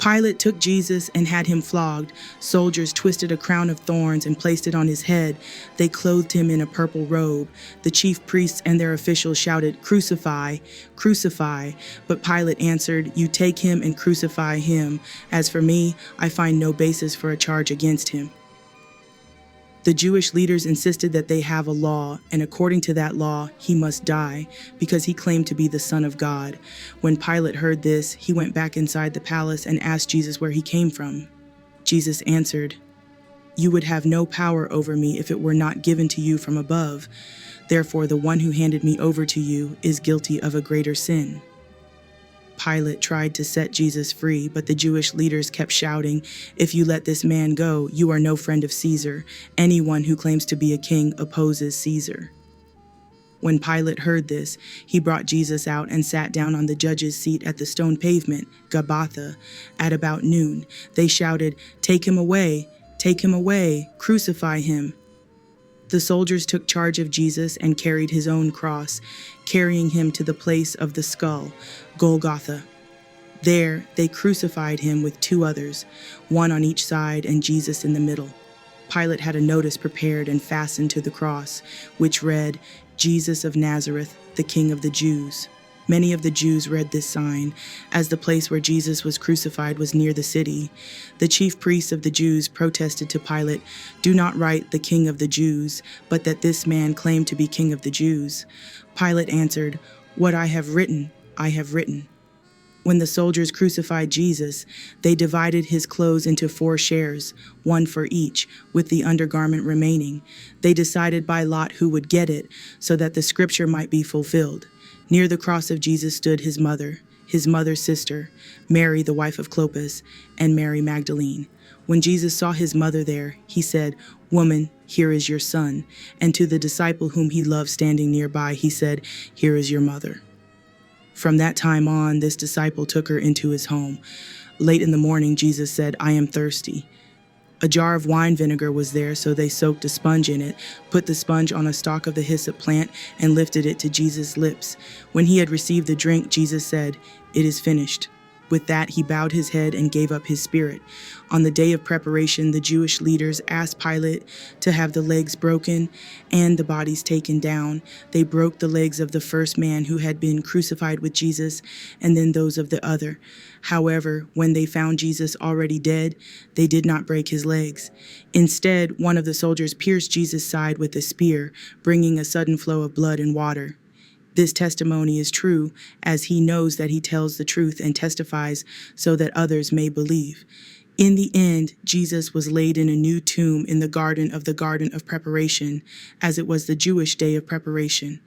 Pilate took Jesus and had him flogged. Soldiers twisted a crown of thorns and placed it on his head. They clothed him in a purple robe. The chief priests and their officials shouted, "Crucify, crucify." But Pilate answered, "You take him and crucify him. As for me, I find no basis for a charge against him." The Jewish leaders insisted that they have a law, and according to that law, he must die, because he claimed to be the Son of God. When Pilate heard this, he went back inside the palace and asked Jesus where he came from. Jesus answered, "You would have no power over me if it were not given to you from above. Therefore, the one who handed me over to you is guilty of a greater sin." Pilate tried to set Jesus free, but the Jewish leaders kept shouting, "If you let this man go, you are no friend of Caesar. Anyone who claims to be a king opposes Caesar." When Pilate heard this, he brought Jesus out and sat down on the judge's seat at the stone pavement, Gabbatha, at about noon. They shouted, take him away, crucify him." The soldiers took charge of Jesus and carried his own cross, carrying him to the place of the skull, Golgotha. There they crucified him with two others, one on each side and Jesus in the middle. Pilate had a notice prepared and fastened to the cross, which read, "Jesus of Nazareth, the King of the Jews." Many of the Jews read this sign, as the place where Jesus was crucified was near the city. The chief priests of the Jews protested to Pilate, "Do not write the King of the Jews, but that this man claimed to be King of the Jews." Pilate answered, "What I have written, I have written." When the soldiers crucified Jesus, they divided his clothes into 4 shares, one for each, with the undergarment remaining. They decided by lot who would get it, so that the scripture might be fulfilled. Near the cross of Jesus stood his mother's sister, Mary, the wife of Clopas, and Mary Magdalene. When Jesus saw his mother there, he said, "Woman, here is your son." And to the disciple whom he loved standing nearby, he said, "Here is your mother." From that time on, this disciple took her into his home. Late in the morning, Jesus said, "I am thirsty." A jar of wine vinegar was there, so they soaked a sponge in it, put the sponge on a stalk of the hyssop plant, and lifted it to Jesus' lips. When he had received the drink, Jesus said, "It is finished." With that, he bowed his head and gave up his spirit. On the day of preparation, the Jewish leaders asked Pilate to have the legs broken and the bodies taken down. They broke the legs of the first man who had been crucified with Jesus, and then those of the other. However, when they found Jesus already dead, they did not break his legs. Instead, one of the soldiers pierced Jesus' side with a spear, bringing a sudden flow of blood and water. This testimony is true, as he knows that he tells the truth and testifies so that others may believe. In the end, Jesus was laid in a new tomb in the Garden of Preparation, as it was the Jewish day of preparation.